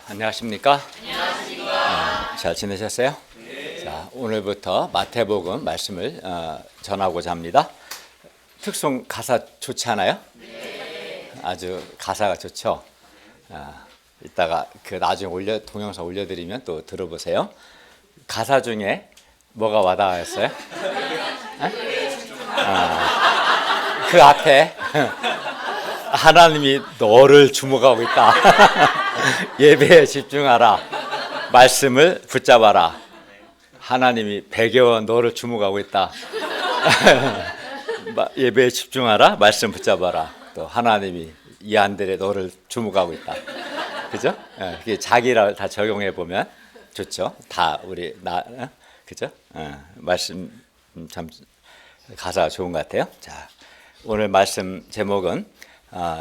안녕하십니까? 잘 지내셨어요? 자, 오늘부터 마태복음 말씀을 전하고자 합니다. 특송 가사 좋지 않아요? 아주 가사가 좋죠. 이따가 나중에 동영상 올려드리면 또 들어보세요. 가사 중에 뭐가 와닿았어요? 그 앞에 하나님이 너를 주목하고 있다. 예배에 집중하라. 말씀을 붙잡아라. 하나님이 배겨워 너를 주목하고 있다. 예배에 집중하라. 말씀 붙잡아라. 또 하나님이 이 안들에 너를 주목하고 있다. 그죠? 그게 자기를 다 적용해 보면 좋죠. 다 그죠? 말씀 참 가사가 좋은 것 같아요. 자, 오늘 말씀 제목은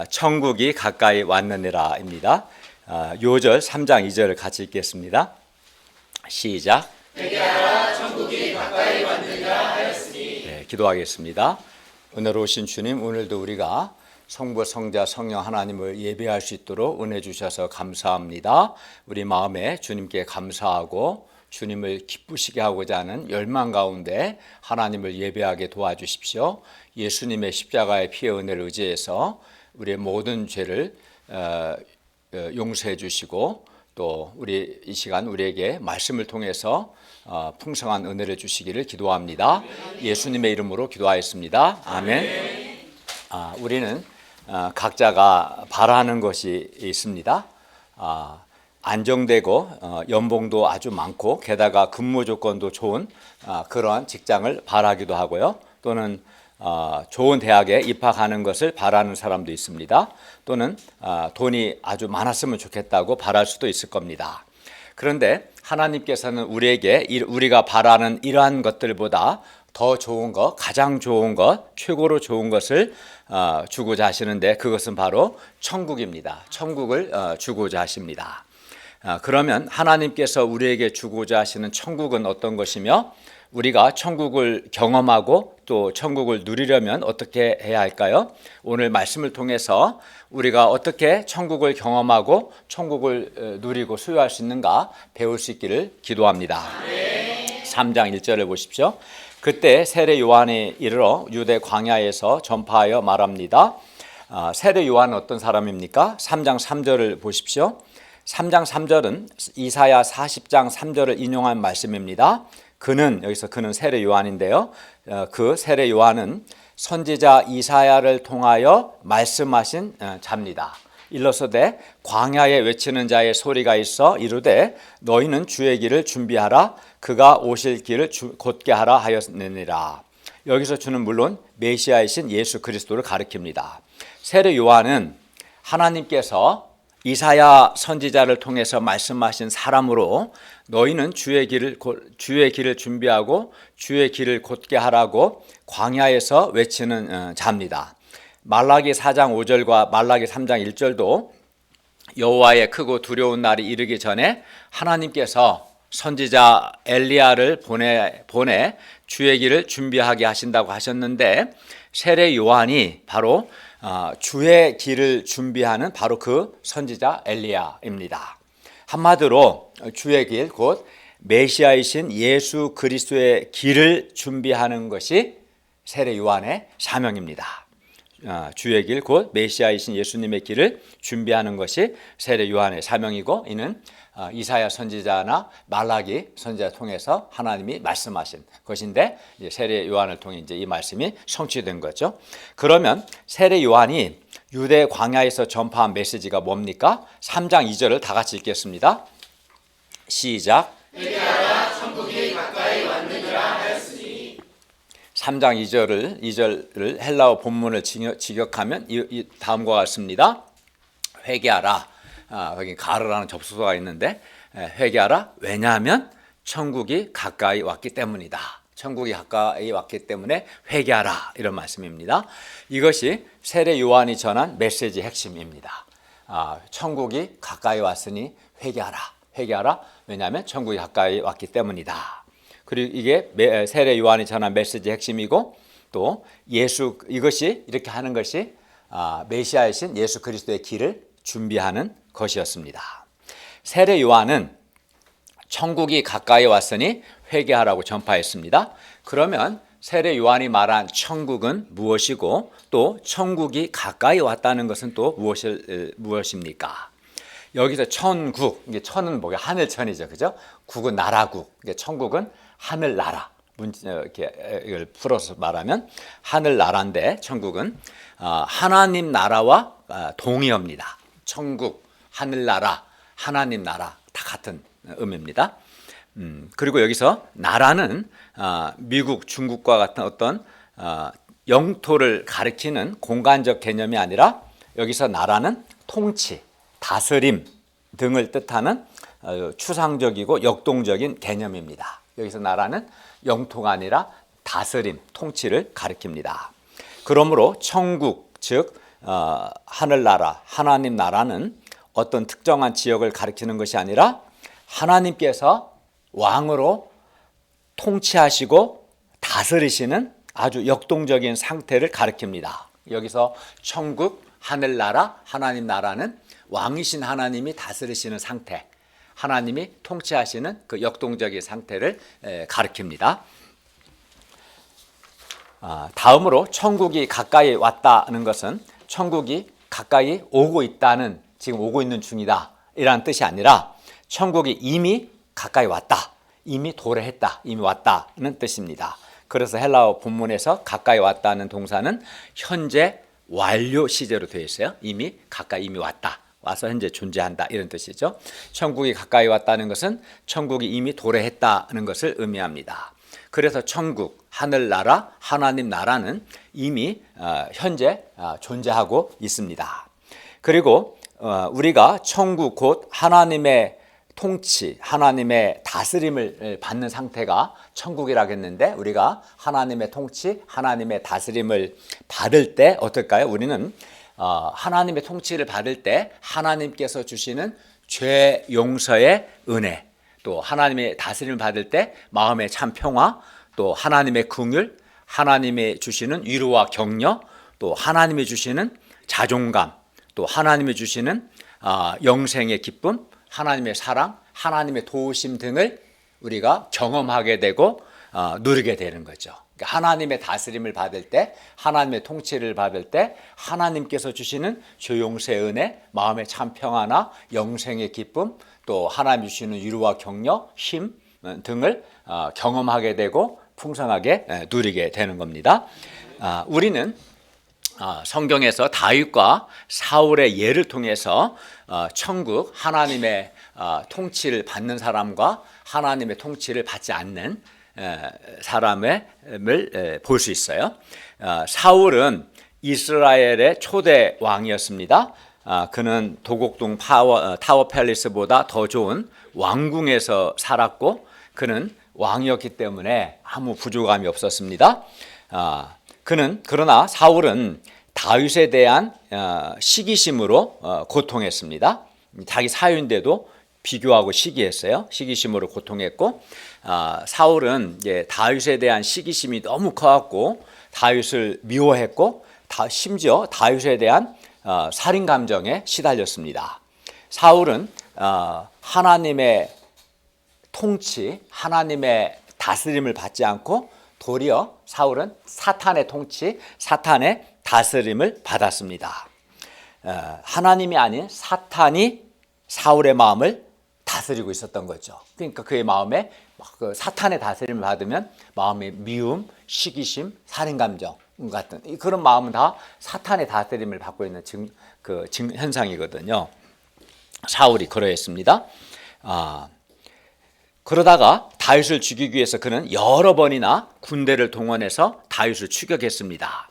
천국이 가까이 왔느니라입니다. 요절 3장 2절을 같이 읽겠습니다. 시작. 회개하라, 천국이 가까이 왔느니라 하였으니. 네, 기도하겠습니다. 은혜로우신 주님, 오늘도 우리가 성부, 성자, 성령 하나님을 예배할 수 있도록 은혜 주셔서 감사합니다. 우리 마음에 주님께 감사하고 주님을 기쁘시게 하고자 하는 열망 가운데 하나님을 예배하게 도와주십시오. 예수님의 십자가의 피의 은혜를 의지해서 우리의 모든 죄를 용서해 주시고 또 우리 이 시간 우리에게 말씀을 통해서 풍성한 은혜를 주시기를 기도합니다. 예수님의 이름으로 기도하였습니다. 아멘. 우리는 각자가 바라는 것이 있습니다. 안정되고 연봉도 아주 많고 게다가 근무 조건도 좋은 그러한 직장을 바라기도 하고요. 또는 좋은 대학에 입학하는 것을 바라는 사람도 있습니다. 또는 돈이 아주 많았으면 좋겠다고 바랄 수도 있을 겁니다. 그런데 하나님께서는 우리에게 우리가 바라는 이러한 것들보다 더 좋은 것, 가장 좋은 것, 최고로 좋은 것을 주고자 하시는데 그것은 바로 천국입니다. 천국을 주고자 하십니다. 그러면 하나님께서 우리에게 주고자 하시는 천국은 어떤 것이며 우리가 천국을 경험하고 또 천국을 누리려면 어떻게 해야 할까요? 오늘 말씀을 통해서 우리가 어떻게 천국을 경험하고 천국을 누리고 소유할 수 있는가 배울 수 있기를 기도합니다. 3장 1절을 보십시오. 그때 세례 요한이 이르러 유대 광야에서 전파하여 말합니다. 세례 요한은 어떤 사람입니까? 3장 3절을 보십시오. 3장 3절은 이사야 40장 3절을 인용한 말씀입니다. 여기서 그는 세례 요한인데요. 그 세례 요한은 선지자 이사야를 통하여 말씀하신 자입니다. 일러서되 광야에 외치는 자의 소리가 있어 이르되 너희는 주의 길을 준비하라. 그가 오실 길을 곧게 하라 하였느니라. 여기서 주는 물론 메시아이신 예수 그리스도를 가리킵니다. 세례 요한은 하나님께서 이사야 선지자를 통해서 말씀하신 사람으로 너희는 주의 길을 준비하고 주의 길을 곧게 하라고 광야에서 외치는 자입니다. 말라기 4장 5절과 말라기 3장 1절도 여호와의 크고 두려운 날이 이르기 전에 하나님께서 선지자 엘리야를 보내 주의 길을 준비하게 하신다고 하셨는데 세례 요한이 바로 주의 길을 준비하는 바로 그 선지자 엘리야입니다. 한마디로 주의 길, 곧 메시아이신 예수 그리스도의 길을 준비하는 것이 세례 요한의 사명입니다. 주의 길, 곧 메시아이신 예수님의 길을 준비하는 것이 세례 요한의 사명이고 이는 이사야 선지자나 말라기 선지자를 통해서 하나님이 말씀하신 것인데 세례 요한을 통해 이제 이 말씀이 성취된 거죠. 그러면 세례 요한이 유대 광야에서 전파한 메시지가 뭡니까? 3장 2절을 다 같이 읽겠습니다. 시작. 회개하라, 천국이 가까이 왔느니라 하였으니. 3장 2절을 헬라어 본문을 직역하면 다음과 같습니다. 회개하라. 여기 가르라는 접수소가 있는데 회개하라. 왜냐하면 천국이 가까이 왔기 때문이다. 천국이 가까이 왔기 때문에 회개하라. 이런 말씀입니다. 이것이 세례 요한이 전한 메시지 핵심입니다. 천국이 가까이 왔으니 회개하라. 회개하라. 왜냐하면 천국이 가까이 왔기 때문이다. 그리고 이게 세례 요한이 전한 메시지 핵심이고 또 이것이 이렇게 하는 것이 메시아이신 예수 그리스도의 길을 준비하는 것이었습니다. 세례 요한은 천국이 가까이 왔으니 회개하라고 전파했습니다. 그러면 세례 요한이 말한 천국은 무엇이고 또 천국이 가까이 왔다는 것은 또 무엇입니까? 여기서 천국, 이게 천은 뭐야? 하늘천이죠, 그죠? 국은 나라국, 천국은 하늘나라. 이렇게 이걸 풀어서 말하면 하늘나라인데 천국은 하나님 나라와 동의어입니다. 천국, 하늘나라, 하나님 나라 다 같은 의미입니다. 그리고 여기서 나라는 미국, 중국과 같은 어떤 영토를 가리키는 공간적 개념이 아니라 여기서 나라는 통치, 다스림 등을 뜻하는 추상적이고 역동적인 개념입니다. 여기서 나라는 영토가 아니라 다스림, 통치를 가리킵니다. 그러므로 천국, 즉 하늘나라, 하나님 나라는 어떤 특정한 지역을 가리키는 것이 아니라 하나님께서 왕으로 통치하시고 다스리시는 아주 역동적인 상태를 가리킵니다. 여기서 천국, 하늘나라, 하나님 나라는 왕이신 하나님이 다스리시는 상태, 하나님이 통치하시는 그 역동적인 상태를 가리킵니다. 다음으로 천국이 가까이 왔다는 것은 천국이 가까이 오고 있다는, 지금 오고 있는 중이다 이라는 뜻이 아니라 천국이 이미 가까이 왔다, 이미 도래했다, 이미 왔다는 뜻입니다. 그래서 헬라어 본문에서 가까이 왔다는 동사는 현재 완료 시제로 되어 있어요. 이미 가까이, 이미 왔다, 와서 현재 존재한다 이런 뜻이죠. 천국이 가까이 왔다는 것은 천국이 이미 도래했다는 것을 의미합니다. 그래서 천국, 하늘나라, 하나님 나라는 이미 현재 존재하고 있습니다. 그리고 우리가 천국 곧 하나님의 통치, 하나님의 다스림을 받는 상태가 천국이라고 했는데, 우리가 하나님의 통치, 하나님의 다스림을 받을 때 어떨까요? 우리는 하나님의 통치를 받을 때 하나님께서 주시는 죄 용서의 은혜, 또 하나님의 다스림을 받을 때 마음의 참 평화, 또 하나님의 긍휼, 하나님이 주시는 위로와 격려, 또 하나님이 주시는 자존감, 또 하나님이 주시는 영생의 기쁨, 하나님의 사랑, 하나님의 도우심 등을 우리가 경험하게 되고 누리게 되는 거죠. 그러니까 하나님의 다스림을 받을 때, 하나님의 통치를 받을 때 하나님께서 주시는 죄용서의 은혜, 마음의 참 평화나 영생의 기쁨, 또 하나님 주시는 위로와 격려, 힘 등을 경험하게 되고 풍성하게 누리게 되는 겁니다. 우리는 성경에서 다윗과 사울의 예를 통해서 천국, 하나님의 통치를 받는 사람과 하나님의 통치를 받지 않는 사람을 볼 수 있어요. 사울은 이스라엘의 초대 왕이었습니다. 그는 도곡동 타워 팰리스보다 더 좋은 왕궁에서 살았고, 그는 왕이었기 때문에 아무 부족함이 없었습니다. 그러나 사울은 다윗에 대한 시기심으로 고통했습니다. 자기 사유인데도 비교하고 시기했어요. 시기심으로 고통했고, 사울은 이제 다윗에 대한 시기심이 너무 커갖고 다윗을 미워했고, 심지어 다윗에 대한 살인 감정에 시달렸습니다. 사울은 하나님의 통치, 하나님의 다스림을 받지 않고 도리어 사울은 사탄의 통치, 사탄의 다스림을 받았습니다. 하나님이 아닌 사탄이 사울의 마음을 다스리고 있었던 거죠. 그러니까 그의 마음에 사탄의 다스림을 받으면 마음의 미움, 시기심, 살인감정 같은 그런 마음은 다 사탄의 다스림을 받고 있는 현상이거든요. 사울이 그러했습니다. 그러다가 다윗을 죽이기 위해서 그는 여러 번이나 군대를 동원해서 다윗을 추격했습니다.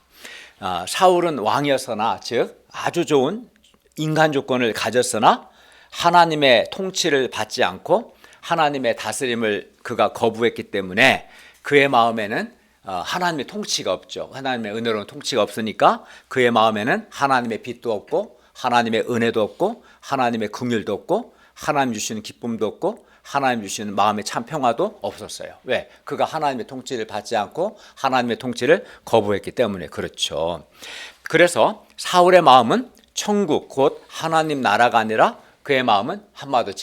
사울은 왕이었으나, 즉 아주 좋은 인간 조건을 가졌으나 하나님의 통치를 받지 않고 하나님의 다스림을 그가 거부했기 때문에 그의 마음에는 하나님의 통치가 없죠. 하나님의 은혜로운 통치가 없으니까 그의 마음에는 하나님의 빛도 없고 하나님의 은혜도 없고 하나님의 긍휼도 없고 하나님 주시는 기쁨도 없고 하나님 주시는 마음의 참 평화도 없었어요. 왜? 그가 하나님의 통치를 받지 않고 하나님의 통치를 거부했기 때문에 그렇죠. 그래서 사울의 마음은 천국 곧 하나님 나라가 아니라 그의 마음은 한마디로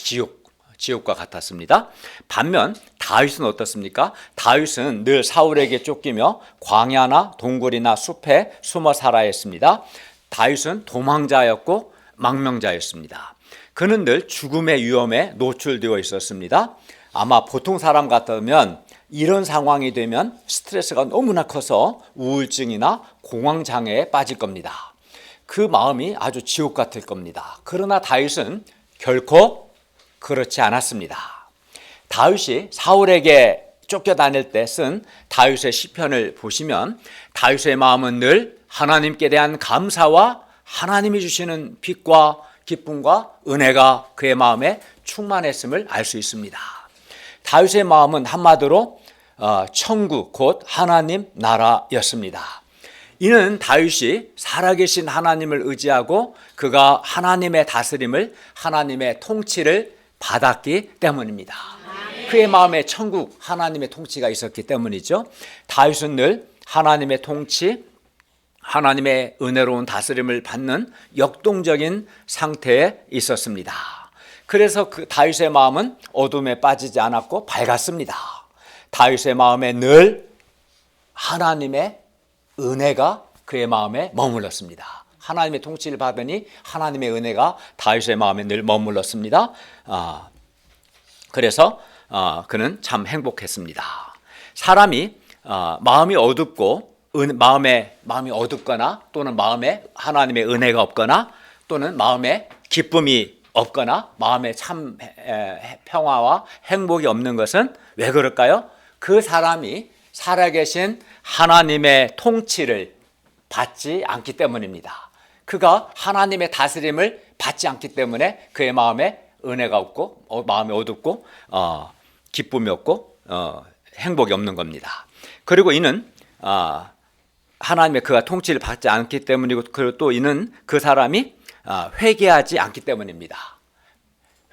지옥과 같았습니다. 반면 다윗은 어떻습니까? 다윗은 늘 사울에게 쫓기며 광야나 동굴이나 숲에 숨어 살아야 했습니다. 다윗은 도망자였고 망명자였습니다. 그는 늘 죽음의 위험에 노출되어 있었습니다. 아마 보통 사람 같으면 이런 상황이 되면 스트레스가 너무나 커서 우울증이나 공황장애에 빠질 겁니다. 그 마음이 아주 지옥 같을 겁니다. 그러나 다윗은 결코 그렇지 않았습니다. 다윗이 사울에게 쫓겨다닐 때 쓴 다윗의 시편을 보시면 다윗의 마음은 늘 하나님께 대한 감사와 하나님이 주시는 빛과 기쁨과 은혜가 그의 마음에 충만했음을 알 수 있습니다. 다윗의 마음은 한마디로 천국 곧 하나님 나라였습니다. 이는 다윗이 살아계신 하나님을 의지하고 그가 하나님의 다스림을 하나님의 통치를 받았기 때문입니다. 그의 마음에 천국 하나님의 통치가 있었기 때문이죠. 다윗은 늘 하나님의 통치, 하나님의 은혜로운 다스림을 받는 역동적인 상태에 있었습니다. 그래서 그 다윗의 마음은 어둠에 빠지지 않았고 밝았습니다. 다윗의 마음에 늘 하나님의 은혜가 그의 마음에 머물렀습니다. 하나님의 통치를 받으니 하나님의 은혜가 다윗의 마음에 늘 머물렀습니다. 그래서 그는 참 행복했습니다. 사람이 마음이 어둡고 마음이 어둡거나 또는 마음에 하나님의 은혜가 없거나 또는 마음에 기쁨이 없거나 마음에 참 평화와 행복이 없는 것은 왜 그럴까요? 그 사람이 살아계신 하나님의 통치를 받지 않기 때문입니다. 그가 하나님의 다스림을 받지 않기 때문에 그의 마음에 은혜가 없고 마음이 어둡고 기쁨이 없고 행복이 없는 겁니다. 그리고 이는 하나님의 그가 통치를 받지 않기 때문이고 그리고 또 이는 그 사람이 회개하지 않기 때문입니다.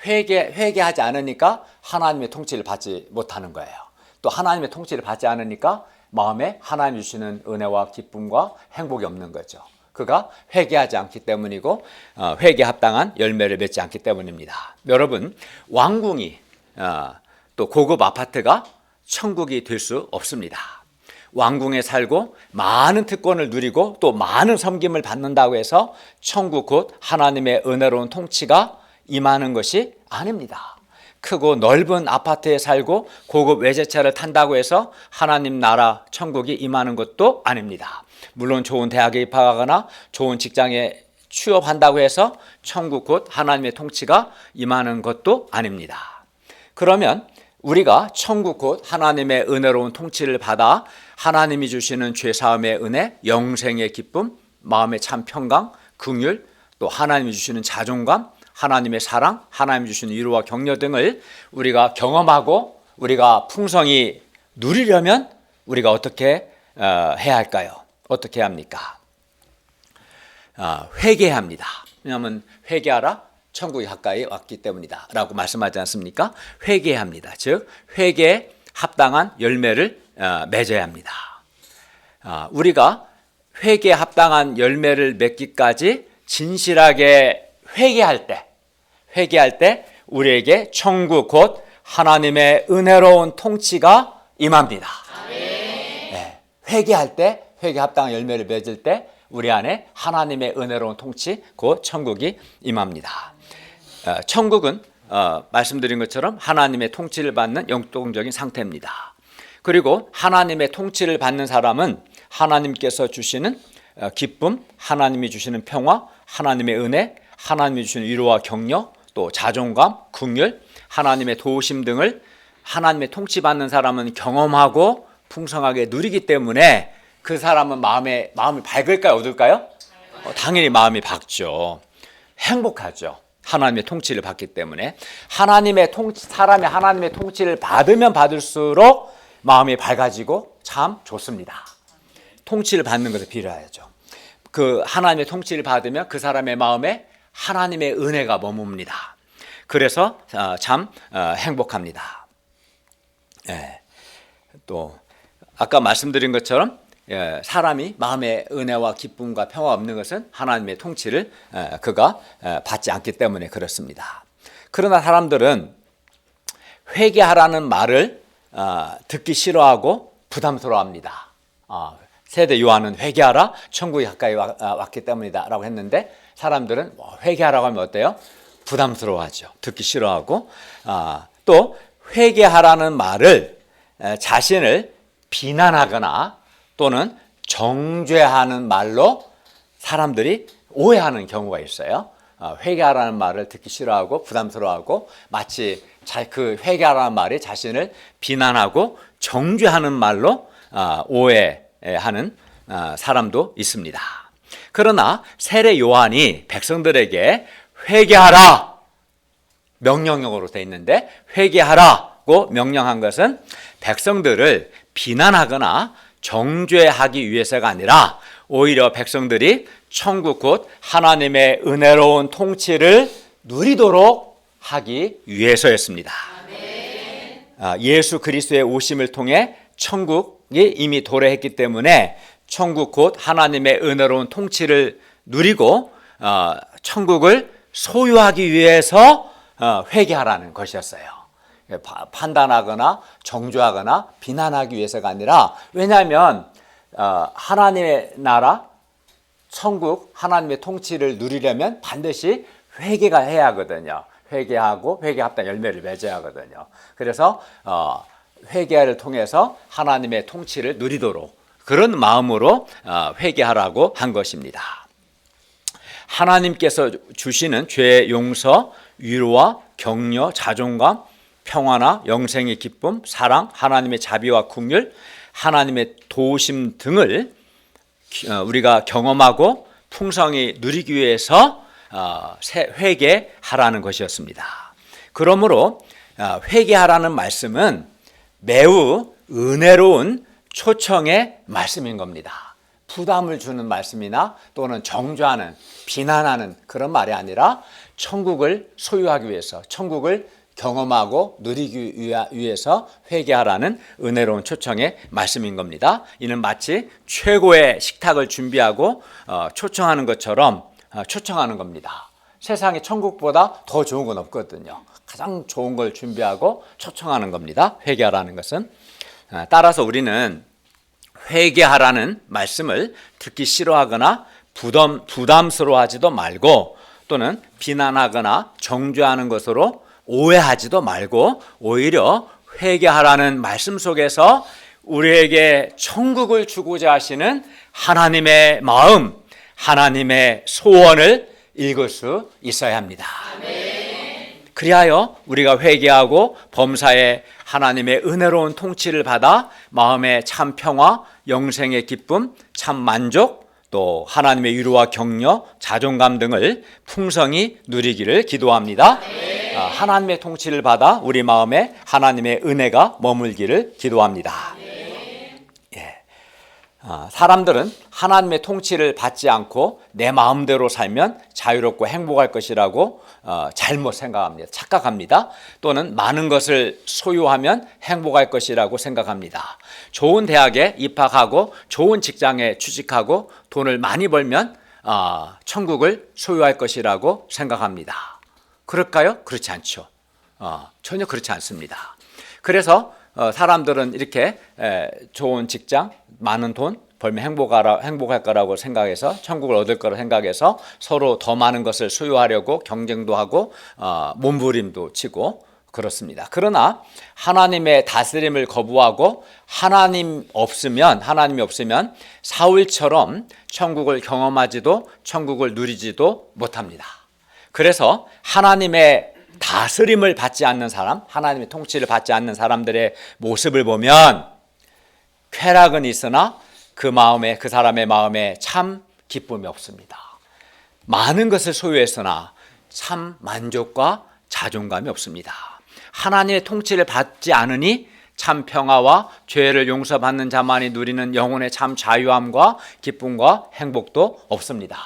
회개하지 않으니까 하나님의 통치를 받지 못하는 거예요. 또 하나님의 통치를 받지 않으니까 마음에 하나님 주시는 은혜와 기쁨과 행복이 없는 거죠. 그가 회개하지 않기 때문이고 회개에 합당한 열매를 맺지 않기 때문입니다. 여러분, 왕궁이 또 고급 아파트가 천국이 될 수 없습니다. 왕궁에 살고 많은 특권을 누리고 또 많은 섬김을 받는다고 해서 천국 곧 하나님의 은혜로운 통치가 임하는 것이 아닙니다. 크고 넓은 아파트에 살고 고급 외제차를 탄다고 해서 하나님 나라 천국이 임하는 것도 아닙니다. 물론 좋은 대학에 입학하거나 좋은 직장에 취업한다고 해서 천국 곧 하나님의 통치가 임하는 것도 아닙니다. 그러면 우리가 천국 곧 하나님의 은혜로운 통치를 받아 하나님이 주시는 죄사함의 은혜, 영생의 기쁨, 마음의 참 평강, 긍휼, 또 하나님이 주시는 자존감, 하나님의 사랑, 하나님이 주시는 위로와 격려 등을 우리가 경험하고 우리가 풍성히 누리려면 우리가 어떻게 해야 할까요? 어떻게 해야 합니까? 회개해야 합니다. 왜냐하면 회개하라 천국이 가까이 왔기 때문이다 라고 말씀하지 않습니까? 회개해야 합니다. 즉 회개에 합당한 열매를 맺어야 합니다. 우리가 회개에 합당한 열매를 맺기까지 진실하게 회개할 때 우리에게 천국 곧 하나님의 은혜로운 통치가 임합니다. 네, 회개할 때 회개에 합당한 열매를 맺을 때 우리 안에 하나님의 은혜로운 통치 곧 천국이 임합니다. 천국은 말씀드린 것처럼 하나님의 통치를 받는 영적인 상태입니다. 그리고 하나님의 통치를 받는 사람은 하나님께서 주시는 기쁨, 하나님이 주시는 평화, 하나님의 은혜, 하나님이 주시는 위로와 격려, 또 자존감, 긍휼, 하나님의 도우심 등을 하나님의 통치받는 사람은 경험하고 풍성하게 누리기 때문에 그 사람은 마음이 밝을까요? 어둘까요? 당연히 마음이 밝죠. 행복하죠. 하나님의 통치를 받기 때문에 사람이 하나님의 통치를 받으면 받을수록 마음이 밝아지고 참 좋습니다. 통치를 받는 것이 필요하죠. 그 하나님의 통치를 받으면 그 사람의 마음에 하나님의 은혜가 머뭅니다. 그래서 참 행복합니다. 또 아까 말씀드린 것처럼 사람이 마음의 은혜와 기쁨과 평화 없는 것은 하나님의 통치를 그가 받지 않기 때문에 그렇습니다. 그러나 사람들은 회개하라는 말을 듣기 싫어하고 부담스러워합니다. 세대 요한은 회개하라, 천국이 가까이 왔기 때문이다 라고 했는데, 사람들은 회개하라고 하면 어때요? 부담스러워하죠. 듣기 싫어하고, 또 회개하라는 말을 자신을 비난하거나 또는 정죄하는 말로 사람들이 오해하는 경우가 있어요. 회개하라는 말을 듣기 싫어하고 부담스러워하고, 마치 그 회개하라는 말이 자신을 비난하고 정죄하는 말로 오해하는 사람도 있습니다. 그러나 세례 요한이 백성들에게 회개하라 명령형으로 되어 있는데, 회개하라고 명령한 것은 백성들을 비난하거나 정죄하기 위해서가 아니라 오히려 백성들이 천국 곧 하나님의 은혜로운 통치를 누리도록 하기 위해서였습니다. 예수 그리스도의 오심을 통해 천국이 이미 도래했기 때문에 천국 곧 하나님의 은혜로운 통치를 누리고 천국을 소유하기 위해서 회개하라는 것이었어요. 판단하거나 정죄하거나 비난하기 위해서가 아니라, 왜냐하면 하나님의 나라, 천국, 하나님의 통치를 누리려면 반드시 회개가 해야 하거든요. 회개하고 회개합당 열매를 맺어야 하거든요. 그래서 회개를 통해서 하나님의 통치를 누리도록 그런 마음으로 회개하라고 한 것입니다. 하나님께서 주시는 죄의 용서, 위로와 격려, 자존감, 평화나 영생의 기쁨, 사랑, 하나님의 자비와 긍휼, 하나님의 도우심 등을 우리가 경험하고 풍성히 누리기 위해서 회개하라는 것이었습니다. 그러므로 회개하라는 말씀은 매우 은혜로운 초청의 말씀인 겁니다. 부담을 주는 말씀이나 또는 정죄하는, 비난하는 그런 말이 아니라 천국을 소유하기 위해서, 천국을 경험하고 누리기 위해서 회개하라는 은혜로운 초청의 말씀인 겁니다. 이는 마치 최고의 식탁을 준비하고 초청하는 것처럼 초청하는 겁니다. 세상에 천국보다 더 좋은 건 없거든요. 가장 좋은 걸 준비하고 초청하는 겁니다. 회개하라는 것은. 따라서 우리는 회개하라는 말씀을 듣기 싫어하거나 부담스러워하지도 말고, 또는 비난하거나 정죄하는 것으로 오해하지도 말고, 오히려 회개하라는 말씀 속에서 우리에게 천국을 주고자 하시는 하나님의 마음, 하나님의 소원을 읽을 수 있어야 합니다. 그리하여 우리가 회개하고 범사에 하나님의 은혜로운 통치를 받아 마음의 참 평화, 영생의 기쁨, 참 만족, 또 하나님의 위로와 격려, 자존감 등을 풍성히 누리기를 기도합니다. 하나님의 통치를 받아 우리 마음에 하나님의 은혜가 머물기를 기도합니다. 사람들은 하나님의 통치를 받지 않고 내 마음대로 살면 자유롭고 행복할 것이라고 잘못 생각합니다. 착각합니다. 또는 많은 것을 소유하면 행복할 것이라고 생각합니다. 좋은 대학에 입학하고 좋은 직장에 취직하고 돈을 많이 벌면 천국을 소유할 것이라고 생각합니다. 그럴까요? 그렇지 않죠. 전혀 그렇지 않습니다. 그래서 사람들은 이렇게 좋은 직장, 많은 돈 벌면 행복할 거라고 생각해서, 천국을 얻을 거라고 생각해서 서로 더 많은 것을 소유하려고 경쟁도 하고 몸부림도 치고 그렇습니다. 그러나 하나님의 다스림을 거부하고 하나님이 없으면 사울처럼 천국을 경험하지도 천국을 누리지도 못합니다. 그래서 하나님의 다스림을 받지 않는 사람, 하나님의 통치를 받지 않는 사람들의 모습을 보면 쾌락은 있으나 그 사람의 마음에 참 기쁨이 없습니다. 많은 것을 소유했으나 참 만족과 자존감이 없습니다. 하나님의 통치를 받지 않으니 참 평화와 죄를 용서받는 자만이 누리는 영혼의 참 자유함과 기쁨과 행복도 없습니다.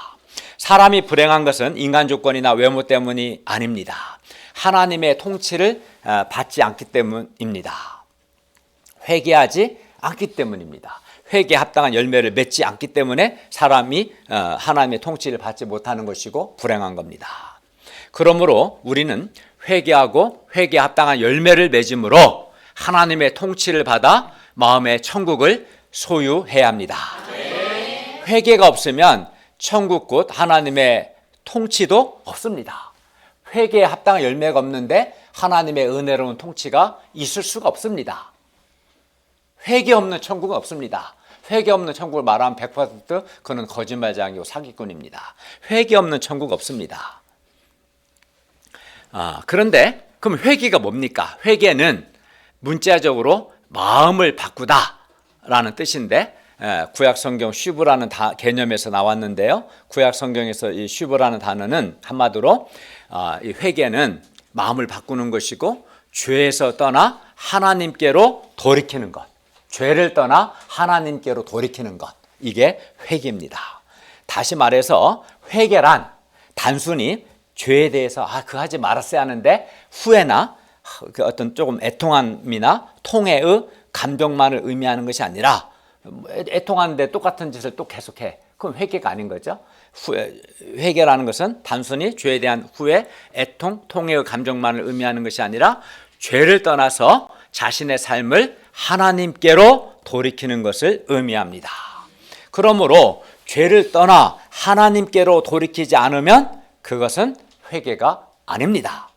사람이 불행한 것은 인간 조건이나 외모 때문이 아닙니다. 하나님의 통치를 받지 않기 때문입니다. 회개하지 않기 때문입니다. 회개에 합당한 열매를 맺지 않기 때문에 사람이 하나님의 통치를 받지 못하는 것이고 불행한 겁니다. 그러므로 우리는 회개하고 회개에 합당한 열매를 맺음으로 하나님의 통치를 받아 마음의 천국을 소유해야 합니다. 회개가 없으면 천국 곧 하나님의 통치도 없습니다. 회개에 합당한 열매가 없는데 하나님의 은혜로운 통치가 있을 수가 없습니다. 회개 없는 천국은 없습니다. 회개 없는 천국을 말하면 100% 그는 거짓말장이고 사기꾼입니다. 회개 없는 천국 없습니다. 그런데 그럼 회개가 뭡니까? 회개는 문자적으로 마음을 바꾸다 라는 뜻인데 구약 성경 슈브라는 개념에서 나왔는데요. 구약 성경에서 이 슈브라는 단어는 한마디로 이 회개는 마음을 바꾸는 것이고 죄에서 떠나 하나님께로 돌이키는 것, 죄를 떠나 하나님께로 돌이키는 것, 이게 회개입니다. 다시 말해서 회개란 단순히 죄에 대해서 그거 하지 말았어야 하는데 후회나 그 어떤 조금 애통함이나 통해의 감정만을 의미하는 것이 아니라 애통하는데 똑같은 짓을 또 계속해. 그럼 회개가 아닌 거죠. 회개라는 것은 단순히 죄에 대한 후회, 애통, 통해의 감정만을 의미하는 것이 아니라 죄를 떠나서 자신의 삶을 하나님께로 돌이키는 것을 의미합니다. 그러므로 죄를 떠나 하나님께로 돌이키지 않으면 그것은 회개가 아닙니다.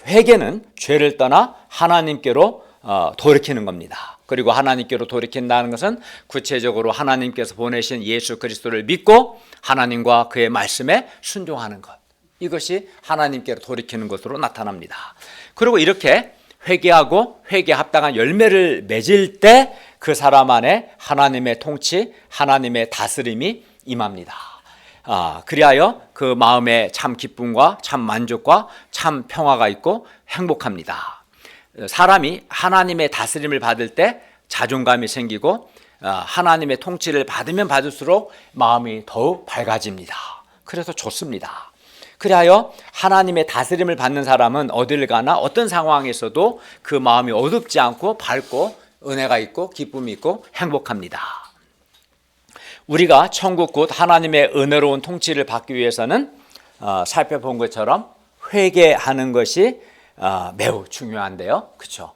회개는 죄를 떠나 하나님께로 돌이키는 겁니다. 그리고 하나님께로 돌이킨다는 것은 구체적으로 하나님께서 보내신 예수 그리스도를 믿고 하나님과 그의 말씀에 순종하는 것, 이것이 하나님께로 돌이키는 것으로 나타납니다. 그리고 이렇게 회개하고 회개에 합당한 열매를 맺을 때 그 사람 안에 하나님의 통치, 하나님의 다스림이 임합니다. 그리하여 그 마음에 참 기쁨과 참 만족과 참 평화가 있고 행복합니다. 사람이 하나님의 다스림을 받을 때 자존감이 생기고 하나님의 통치를 받으면 받을수록 마음이 더욱 밝아집니다. 그래서 좋습니다. 그리하여 하나님의 다스림을 받는 사람은 어딜 가나 어떤 상황에서도 그 마음이 어둡지 않고 밝고 은혜가 있고 기쁨이 있고 행복합니다. 우리가 천국 곧 하나님의 은혜로운 통치를 받기 위해서는 살펴본 것처럼 회개하는 것이 매우 중요한데요. 그렇죠?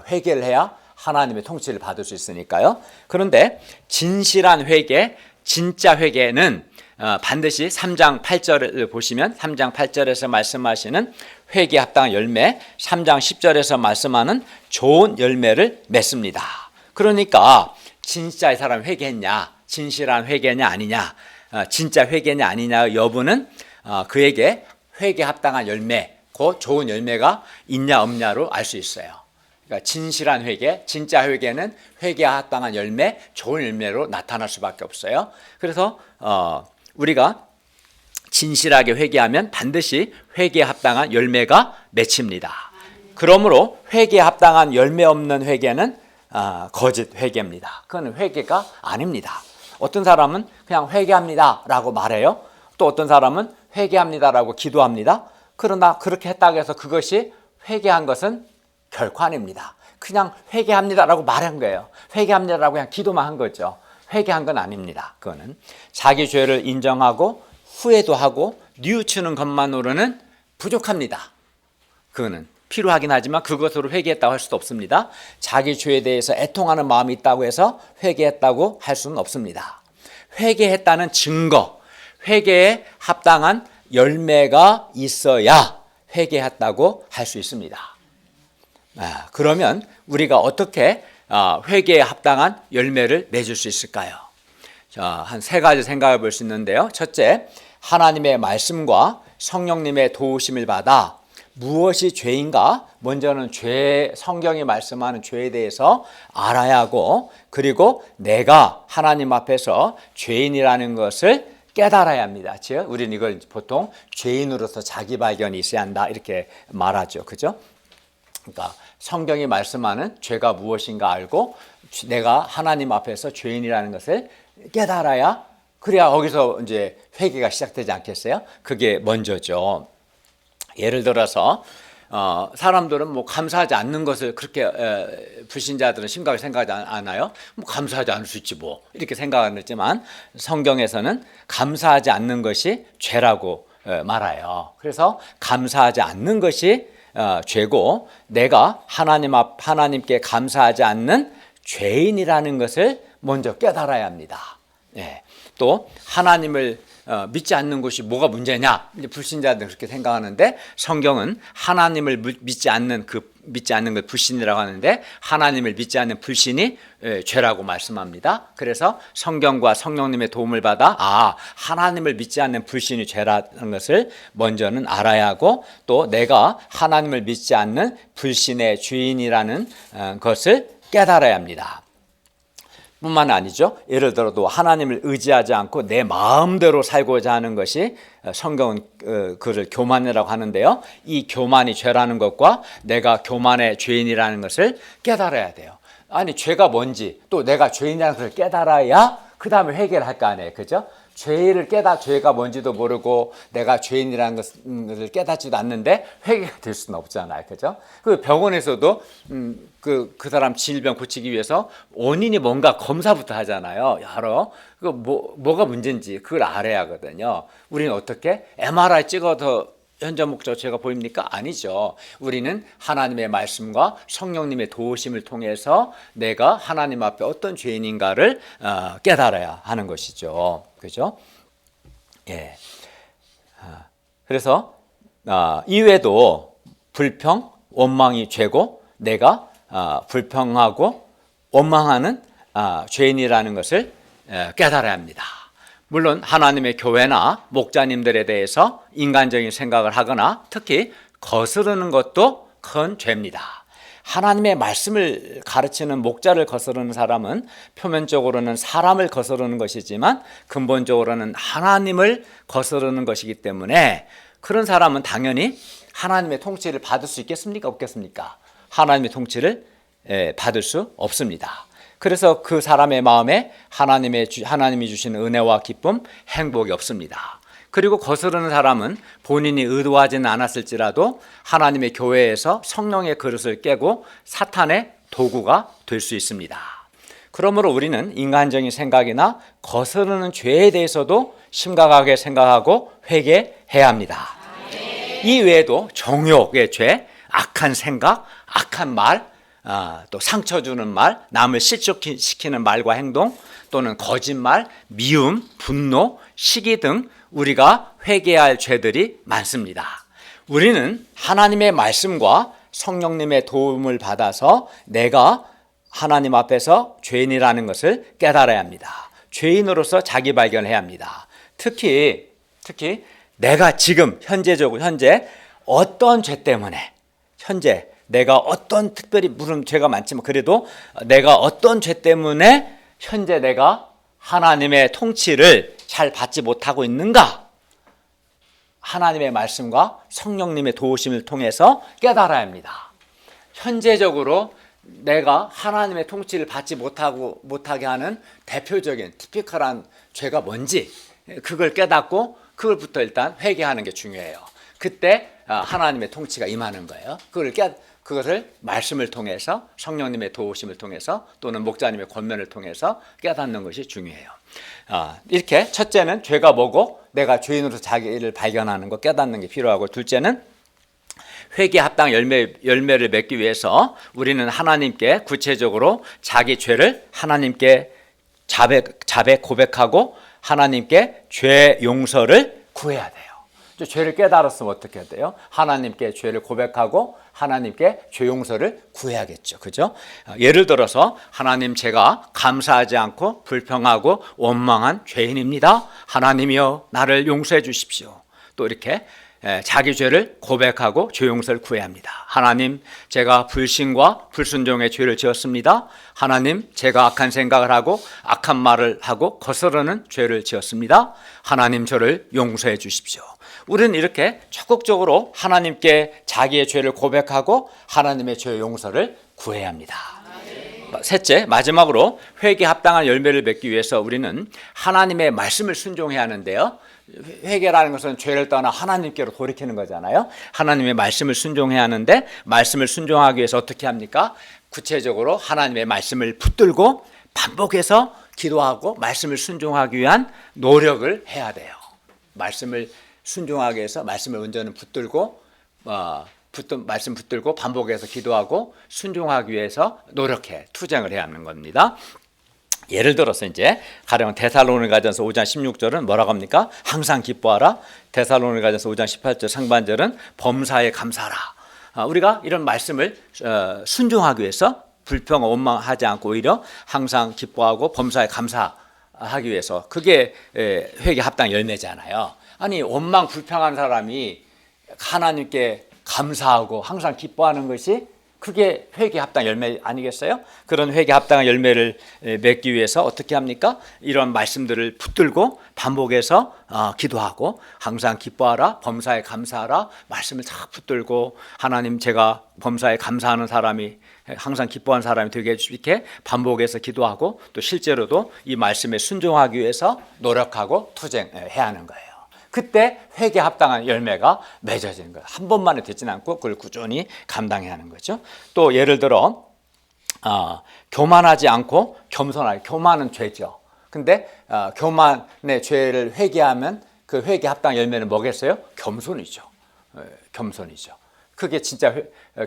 회개를 해야 하나님의 통치를 받을 수 있으니까요. 그런데 진실한 회개, 진짜 회개는 반드시 3장 8절을 보시면 3장 8절에서 말씀하시는 회개에 합당한 열매, 3장 10절에서 말씀하는 좋은 열매를 맺습니다. 그러니까 진짜 이 사람 회개했냐, 진실한 회개냐 아니냐, 진짜 회개냐 아니냐 여부는 그에게 회개에 합당한 열매, 그 좋은 열매가 있냐 없냐로 알 수 있어요. 그러니까 진실한 회개, 진짜 회개는 회개에 합당한 열매, 좋은 열매로 나타날 수밖에 없어요. 그래서 우리가 진실하게 회개하면 반드시 회개에 합당한 열매가 맺힙니다. 그러므로 회개에 합당한 열매 없는 회개는 거짓 회개입니다. 그건 회개가 아닙니다. 어떤 사람은 그냥 회개합니다 라고 말해요. 또 어떤 사람은 회개합니다 라고 기도합니다. 그러나 그렇게 했다고 해서 그것이 회개한 것은 결코 아닙니다. 그냥 회개합니다 라고 말한 거예요. 회개합니다 라고 그냥 기도만 한 거죠. 회개한 건 아닙니다. 그거는 자기 죄를 인정하고 후회도 하고 뉘우치는 것만으로는 부족합니다. 그거는 필요하긴 하지만 그것으로 회개했다고 할 수도 없습니다. 자기 죄에 대해서 애통하는 마음이 있다고 해서 회개했다고 할 수는 없습니다. 회개했다는 증거, 회개에 합당한 열매가 있어야 회개했다고 할 수 있습니다. 그러면 우리가 어떻게 회개에 합당한 열매를 맺을 수 있을까요? 한 세 가지 생각해 볼 수 있는데요. 첫째, 하나님의 말씀과 성령님의 도우심을 받아 무엇이 죄인가? 먼저는 성경이 말씀하는 죄에 대해서 알아야 하고, 그리고 내가 하나님 앞에서 죄인이라는 것을 깨달아야 합니다. 즉, 우리는 이걸 보통 죄인으로서 자기 발견이 있어야 한다 이렇게 말하죠. 그죠? 그러니까 성경이 말씀하는 죄가 무엇인가 알고 내가 하나님 앞에서 죄인이라는 것을 깨달아야, 그래야 거기서 이제 회개가 시작되지 않겠어요? 그게 먼저죠. 예를 들어서 사람들은 뭐 감사하지 않는 것을 그렇게 불신자들은 심각하게 생각하지 않아요. 뭐 감사하지 않을 수 있지 뭐 이렇게 생각하지만 성경에서는 감사하지 않는 것이 죄라고 말아요. 그래서 감사하지 않는 것이 죄고 내가 하나님께 감사하지 않는 죄인이라는 것을 먼저 깨달아야 합니다. 또 하나님을 믿지 않는 것이 뭐가 문제냐? 불신자들은 그렇게 생각하는데 성경은 하나님을 믿지 않는 것 불신이라고 하는데 하나님을 믿지 않는 불신이 죄라고 말씀합니다. 그래서 성경과 성령님의 도움을 받아 하나님을 믿지 않는 불신이 죄라는 것을 먼저는 알아야 하고 또 내가 하나님을 믿지 않는 불신의 주인이라는 것을 깨달아야 합니다. 뿐만 아니죠. 예를 들어도 하나님을 의지하지 않고 내 마음대로 살고자 하는 것이 성경은 그를 교만이라고 하는데요. 이 교만이 죄라는 것과 내가 교만의 죄인이라는 것을 깨달아야 돼요. 아니 죄가 뭔지 또 내가 죄인이라는 것을 깨달아야 그 다음에 회개를 할 거 아니에요. 그죠? 죄가 뭔지도 모르고 내가 죄인이라는 것을 깨닫지도 않는데 회개가 될 수는 없잖아요. 그죠? 그 병원에서도 그 사람 질병 고치기 위해서 원인이 뭔가 검사부터 하잖아요. 뭐가 문제인지 그걸 알아야 하거든요. 우리는 어떻게? MRI 찍어서 현재 목적 죄가 보입니까? 아니죠. 우리는 하나님의 말씀과 성령님의 도우심을 통해서 내가 하나님 앞에 어떤 죄인인가를 깨달아야 하는 것이죠. 그죠? 예. 그래서 이외에도 불평, 원망이 죄고 내가 불평하고 원망하는 죄인이라는 것을 깨달아야 합니다. 물론 하나님의 교회나 목자님들에 대해서 인간적인 생각을 하거나 특히 거스르는 것도 큰 죄입니다. 하나님의 말씀을 가르치는 목자를 거스르는 사람은 표면적으로는 사람을 거스르는 것이지만 근본적으로는 하나님을 거스르는 것이기 때문에 그런 사람은 당연히 하나님의 통치를 받을 수 있겠습니까? 없겠습니까? 하나님의 통치를 받을 수 없습니다. 그래서 그 사람의 마음에 하나님이 주시는 은혜와 기쁨, 행복이 없습니다. 그리고 거스르는 사람은 본인이 의도하지는 않았을지라도 하나님의 교회에서 성령의 그릇을 깨고 사탄의 도구가 될 수 있습니다. 그러므로 우리는 인간적인 생각이나 거스르는 죄에 대해서도 심각하게 생각하고 회개해야 합니다. 이 외에도 정욕의 죄, 악한 생각, 악한 말, 또 상처 주는 말, 남을 실족시키는 말과 행동 또는 거짓말, 미움, 분노, 시기 등 우리가 회개해야 할 죄들이 많습니다. 우리는 하나님의 말씀과 성령님의 도움을 받아서 내가 하나님 앞에서 죄인이라는 것을 깨달아야 합니다. 죄인으로서 자기 발견해야 합니다. 특히 내가 지금 현재 어떤 죄 때문에 내가 어떤 특별히 물론 죄가 많지만 그래도 내가 어떤 죄 때문에 현재 내가 하나님의 통치를 잘 받지 못하고 있는가? 하나님의 말씀과 성령님의 도우심을 통해서 깨달아야 합니다. 현재적으로 내가 하나님의 통치를 받지 못하게 하는 대표적인 티피컬한 죄가 뭔지 그걸 깨닫고 그걸부터 일단 회개하는 게 중요해요. 그때 하나님의 통치가 임하는 거예요. 그것을 말씀을 통해서 성령님의 도우심을 통해서 또는 목자님의 권면을 통해서 깨닫는 것이 중요해요. 이렇게 첫째는 죄가 뭐고 내가 죄인으로서 자기를 발견하는 것 깨닫는 게 필요하고 둘째는 회개 합당 열매를 맺기 위해서 우리는 하나님께 구체적으로 자기 죄를 하나님께 자백 고백하고 하나님께 죄 용서를 구해야 돼요. 죄를 깨달았으면 어떻게 해야 돼요? 하나님께 죄를 고백하고 하나님께 죄 용서를 구해야겠죠. 그죠? 예를 들어서 하나님 제가 감사하지 않고 불평하고 원망한 죄인입니다. 하나님이여 나를 용서해 주십시오. 또 이렇게 자기 죄를 고백하고 죄 용서를 구해야 합니다. 하나님 제가 불신과 불순종의 죄를 지었습니다. 하나님 제가 악한 생각을 하고 악한 말을 하고 거스르는 죄를 지었습니다. 하나님 저를 용서해 주십시오. 우리는 이렇게 적극적으로 하나님께 자기의 죄를 고백하고 하나님의 죄 용서를 구해야 합니다. 셋째, 마지막으로 회개 합당한 열매를 맺기 위해서 우리는 하나님의 말씀을 순종해야 하는데요. 회개라는 것은 죄를 떠나 하나님께로 돌이키는 거잖아요. 하나님의 말씀을 순종해야 하는데 말씀을 순종하기 위해서 어떻게 합니까? 구체적으로 하나님의 말씀을 붙들고 반복해서 기도하고 말씀을 순종하기 위한 노력을 해야 돼요. 말씀을 순종하기 위해서 말씀을 먼저는 붙들고 말씀 붙들고 반복해서 기도하고 순종하기 위해서 노력해 투쟁을 해야 하는 겁니다. 예를 들어서 이제 가령 데살로니가전서 5장 16절은 뭐라고 합니까? 항상 기뻐하라. 데살로니가전서 5장 18절 상반절은 범사에 감사하라. 우리가 이런 말씀을 순종하기 위해서 불평 원망하지 않고 오히려 항상 기뻐하고 범사에 감사하기 위해서 그게 회개 합당 열매잖아요. 아니 원망 불평한 사람이 하나님께 감사하고 항상 기뻐하는 것이 그게 회개 합당 열매 아니겠어요? 그런 회개 합당한 열매를 맺기 위해서 어떻게 합니까? 이런 말씀들을 붙들고 반복해서 기도하고 항상 기뻐하라, 범사에 감사하라 말씀을 딱 붙들고 하나님 제가 범사에 감사하는 사람이 항상 기뻐하는 사람이 되게 해주시게 반복해서 기도하고 또 실제로도 이 말씀에 순종하기 위해서 노력하고 투쟁해야 하는 거예요. 그때 회개 합당한 열매가 맺어지는 거예요. 한 번만에 되진 않고 그걸 꾸준히 감당해야 하는 거죠. 또 예를 들어 교만하지 않고 겸손하게. 교만은 죄죠. 근데 교만의 죄를 회개하면 그 회개 합당 열매는 뭐겠어요? 겸손이죠. 겸손이죠. 그게 진짜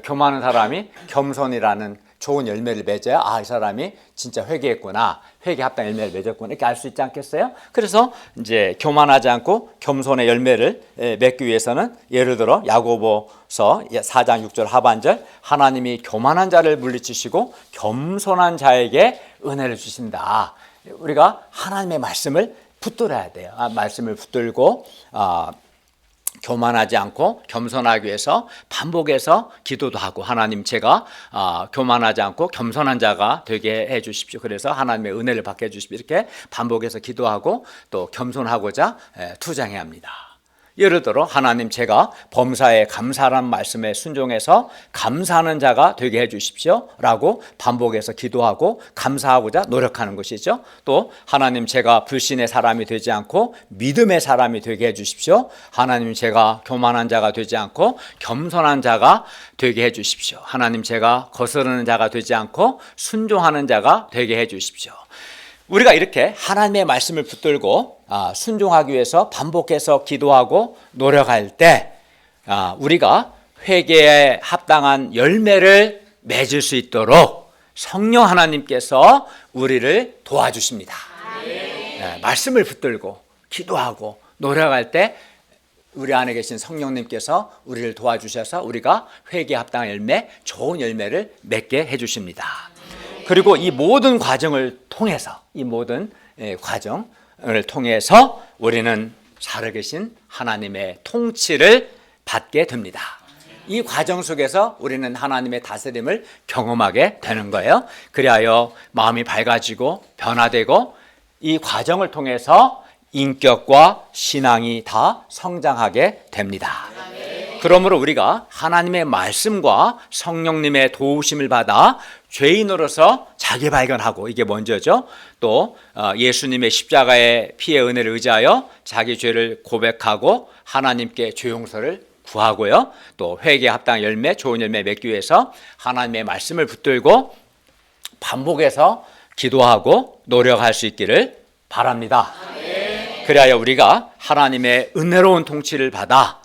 교만한 사람이 겸손이라는 좋은 열매를 맺어야 이 사람이 진짜 회개했구나, 회개 합당 열매를 맺었구나 이렇게 알 수 있지 않겠어요? 그래서 이제 교만하지 않고 겸손의 열매를 맺기 위해서는 예를 들어 야고보서 4장 6절 하반절 하나님이 교만한 자를 물리치시고 겸손한 자에게 은혜를 주신다. 우리가 하나님의 말씀을 붙들어야 돼요. 말씀을 붙들고 교만하지 않고 겸손하기 위해서 반복해서 기도도 하고 하나님 제가 교만하지 않고 겸손한 자가 되게 해 주십시오. 그래서 하나님의 은혜를 받게 해 주십시오. 이렇게 반복해서 기도하고 또 겸손하고자 투쟁해야 합니다. 예를 들어 하나님 제가 범사에 감사라는 말씀에 순종해서 감사하는 자가 되게 해 주십시오 라고 반복해서 기도하고 감사하고자 노력하는 것이죠. 또 하나님 제가 불신의 사람이 되지 않고 믿음의 사람이 되게 해 주십시오. 하나님 제가 교만한 자가 되지 않고 겸손한 자가 되게 해 주십시오. 하나님 제가 거스르는 자가 되지 않고 순종하는 자가 되게 해 주십시오. 우리가 이렇게 하나님의 말씀을 붙들고 순종하기 위해서 반복해서 기도하고 노력할 때 우리가 회개에 합당한 열매를 맺을 수 있도록 성령 하나님께서 우리를 도와주십니다. 말씀을 붙들고 기도하고 노력할 때 우리 안에 계신 성령님께서 우리를 도와주셔서 우리가 회개에 합당한 열매, 좋은 열매를 맺게 해주십니다. 그리고 이 모든 과정을 통해서 우리는 살아계신 하나님의 통치를 받게 됩니다. 이 과정 속에서 우리는 하나님의 다스림을 경험하게 되는 거예요. 그리하여 마음이 밝아지고 변화되고 이 과정을 통해서 인격과 신앙이 다 성장하게 됩니다. 그러므로 우리가 하나님의 말씀과 성령님의 도우심을 받아 죄인으로서 자기 발견하고 이게 먼저죠. 또 예수님의 십자가의 피의 은혜를 의지하여 자기 죄를 고백하고 하나님께 죄 용서를 구하고요. 또 회개 합당 열매, 좋은 열매 맺기 위해서 하나님의 말씀을 붙들고 반복해서 기도하고 노력할 수 있기를 바랍니다. 그래야 우리가 하나님의 은혜로운 통치를 받아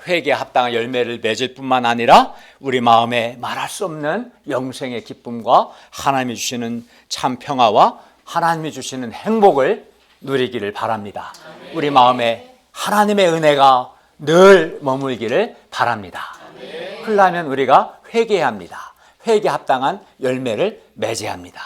회개에 합당한 열매를 맺을 뿐만 아니라 우리 마음에 말할 수 없는 영생의 기쁨과 하나님이 주시는 참 평화와 하나님이 주시는 행복을 누리기를 바랍니다. 우리 마음에 하나님의 은혜가 늘 머물기를 바랍니다. 그러려면 우리가 회개해야 합니다. 회개에 합당한 열매를 맺어야 합니다.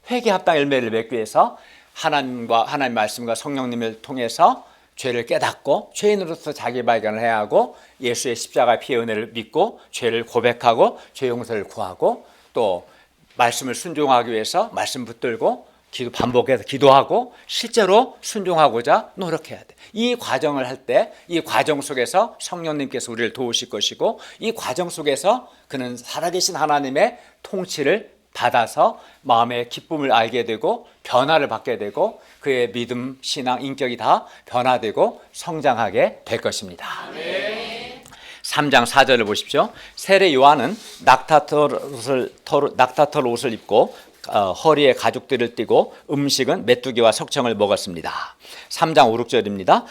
회개에 합당한 열매를 맺기 위해서 하나님 말씀과 성령님을 통해서 죄를 깨닫고 죄인으로서 자기 발견을 해야 하고 예수의 십자가 피의 은혜를 믿고 죄를 고백하고 죄 용서를 구하고 또 말씀을 순종하기 위해서 말씀 붙들고 반복해서 기도하고 실제로 순종하고자 노력해야 돼. 이 과정을 할 때 이 과정 속에서 성령님께서 우리를 도우실 것이고 이 과정 속에서 그는 살아계신 하나님의 통치를 받아서 마음의 기쁨을 알게 되고 변화를 받게 되고 그의 믿음, 신앙, 인격이 다 변화되고 성장하게 될 것입니다. 3장 4절을 보십시오. 세례 요한은 낙타털 옷을 입고 허리에 가죽들을 띠고 음식은 메뚜기와 석청을 먹었습니다. 3장 5, 6절입니다.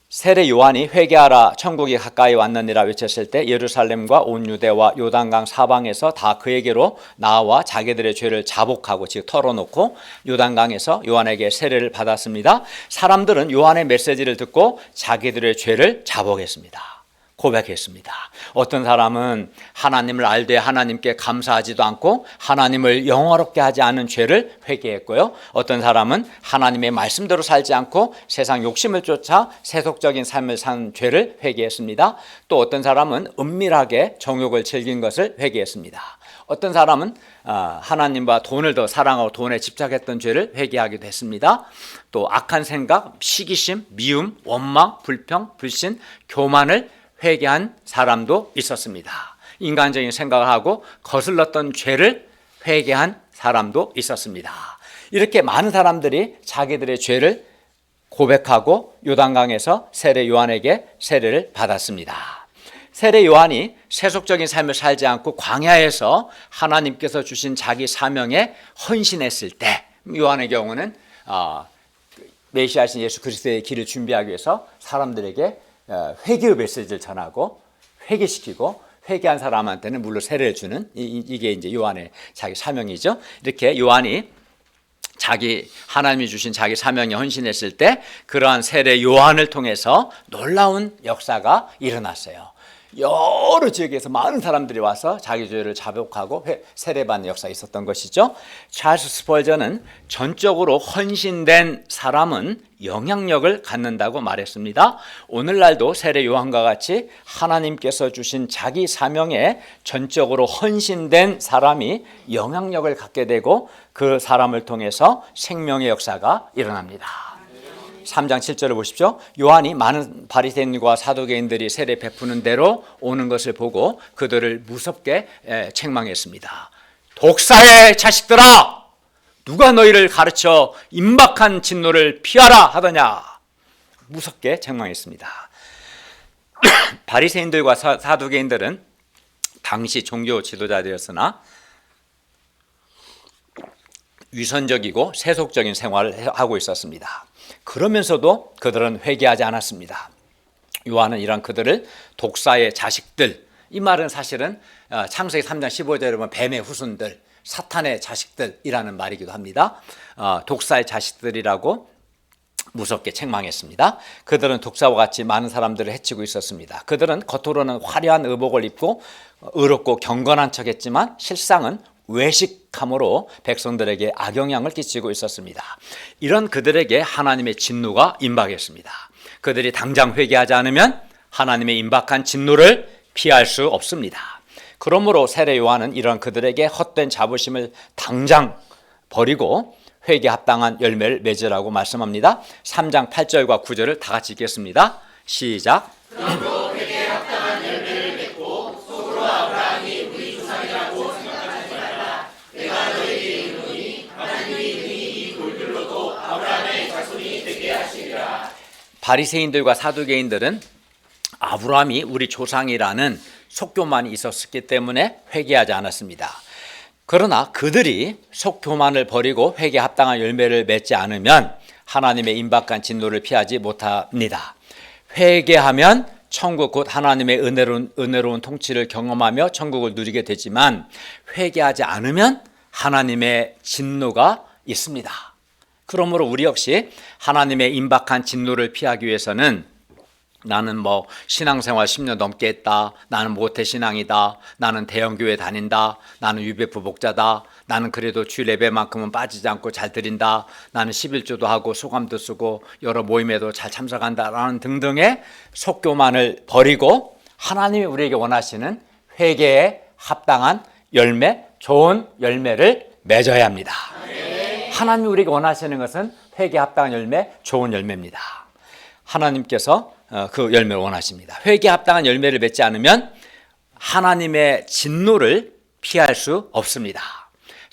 세례 요한이 회개하라 천국이 가까이 왔느니라 외쳤을 때 예루살렘과 온 유대와 요단강 사방에서 다 그에게로 나와 자기들의 죄를 자복하고 즉 털어놓고 요단강에서 요한에게 세례를 받았습니다. 사람들은 요한의 메시지를 듣고 자기들의 죄를 자복했습니다. 고백했습니다. 어떤 사람은 하나님을 알되 하나님께 감사하지도 않고 하나님을 영화롭게 하지 않은 죄를 회개했고요. 어떤 사람은 하나님의 말씀대로 살지 않고 세상 욕심을 쫓아 세속적인 삶을 산 죄를 회개했습니다. 또 어떤 사람은 은밀하게 정욕을 즐긴 것을 회개했습니다. 어떤 사람은 하나님과 돈을 더 사랑하고 돈에 집착했던 죄를 회개하기도 했습니다. 또 악한 생각, 시기심, 미움, 원망, 불평, 불신, 교만을 회개한 사람도 있었습니다. 인간적인 생각을 하고 거슬렀던 죄를 회개한 사람도 있었습니다. 이렇게 많은 사람들이 자기들의 죄를 고백하고 요단강에서 세례 요한에게 세례를 받았습니다. 세례 요한이 세속적인 삶을 살지 않고 광야에서 하나님께서 주신 자기 사명에 헌신했을 때, 요한의 경우는 메시아신 예수 그리스도의 길을 준비하기 위해서 사람들에게 회개의 메시지를 전하고 회개시키고 회개한 사람한테는 물론 세례를 주는 이게 이제 요한의 자기 사명이죠. 이렇게 요한이 자기 하나님이 주신 자기 사명에 헌신했을 때 그러한 세례 요한을 통해서 놀라운 역사가 일어났어요. 여러 지역에서 많은 사람들이 와서 자기 죄를 자복하고 세례받는 역사가 있었던 것이죠. 찰스 스펄전은 전적으로 헌신된 사람은 영향력을 갖는다고 말했습니다. 오늘날도 세례 요한과 같이 하나님께서 주신 자기 사명에 전적으로 헌신된 사람이 영향력을 갖게 되고 그 사람을 통해서 생명의 역사가 일어납니다. 3장 7절을 보십시오. 요한이 많은 바리새인과 사두개인들이 세례 베푸는 대로 오는 것을 보고 그들을 무섭게 책망했습니다. 독사의 자식들아, 누가 너희를 가르쳐 임박한 진노를 피하라 하더냐. 무섭게 책망했습니다. 바리새인들과 사두개인들은 당시 종교 지도자들이었으나 위선적이고 세속적인 생활을 하고 있었습니다. 그러면서도 그들은 회개하지 않았습니다. 요한은 이런 그들을 독사의 자식들, 이 말은 사실은 창세기 3장 15절에 보면 뱀의 후손들, 사탄의 자식들이라는 말이기도 합니다. 독사의 자식들이라고 무섭게 책망했습니다. 그들은 독사와 같이 많은 사람들을 해치고 있었습니다. 그들은 겉으로는 화려한 의복을 입고 의롭고 경건한 척했지만 실상은 외식함으로 백성들에게 악영향을 끼치고 있었습니다. 이런 그들에게 하나님의 진노가 임박했습니다. 그들이 당장 회개하지 않으면 하나님의 임박한 진노를 피할 수 없습니다. 그러므로 세례 요한은 이런 그들에게 헛된 자부심을 당장 버리고 회개 합당한 열매를 맺으라고 말씀합니다. 3장 8절과 9절을 다 같이 읽겠습니다. 시작. 그러므로 회개에 합당한 열매를 맺고 속으로 아브라함이 우리 조상이라고 생각하지 말라. 내가 너에게 이르노니 하나님이 이 돌들로도 아브라함의 자손이 되게 하시리라. 바리새인들과 사두개인들은 아브라함이 우리 조상이라는 속교만이 있었기 때문에 회개하지 않았습니다. 그러나 그들이 속교만을 버리고 회개에 합당한 열매를 맺지 않으면 하나님의 임박한 진노를 피하지 못합니다. 회개하면 천국 곧 하나님의 은혜로운 통치를 경험하며 천국을 누리게 되지만 회개하지 않으면 하나님의 진노가 있습니다. 그러므로 우리 역시 하나님의 임박한 진노를 피하기 위해서는 나는 신앙생활 10년 넘게 했다. 나는 모태신앙이다. 나는 대형교회 다닌다. 나는 유배부 목자다. 나는 그래도 주일 예배만큼은 빠지지 않고 잘 드린다. 나는 11조도 하고 소감도 쓰고 여러 모임에도 잘 참석한다. 라는 등등의 속교만을 버리고 하나님이 우리에게 원하시는 회개에 합당한 열매, 좋은 열매를 맺어야 합니다. 하나님이 우리에게 원하시는 것은 회개에 합당한 열매, 좋은 열매입니다. 하나님께서 그 열매를 원하십니다. 회개에 합당한 열매를 맺지 않으면 하나님의 진노를 피할 수 없습니다.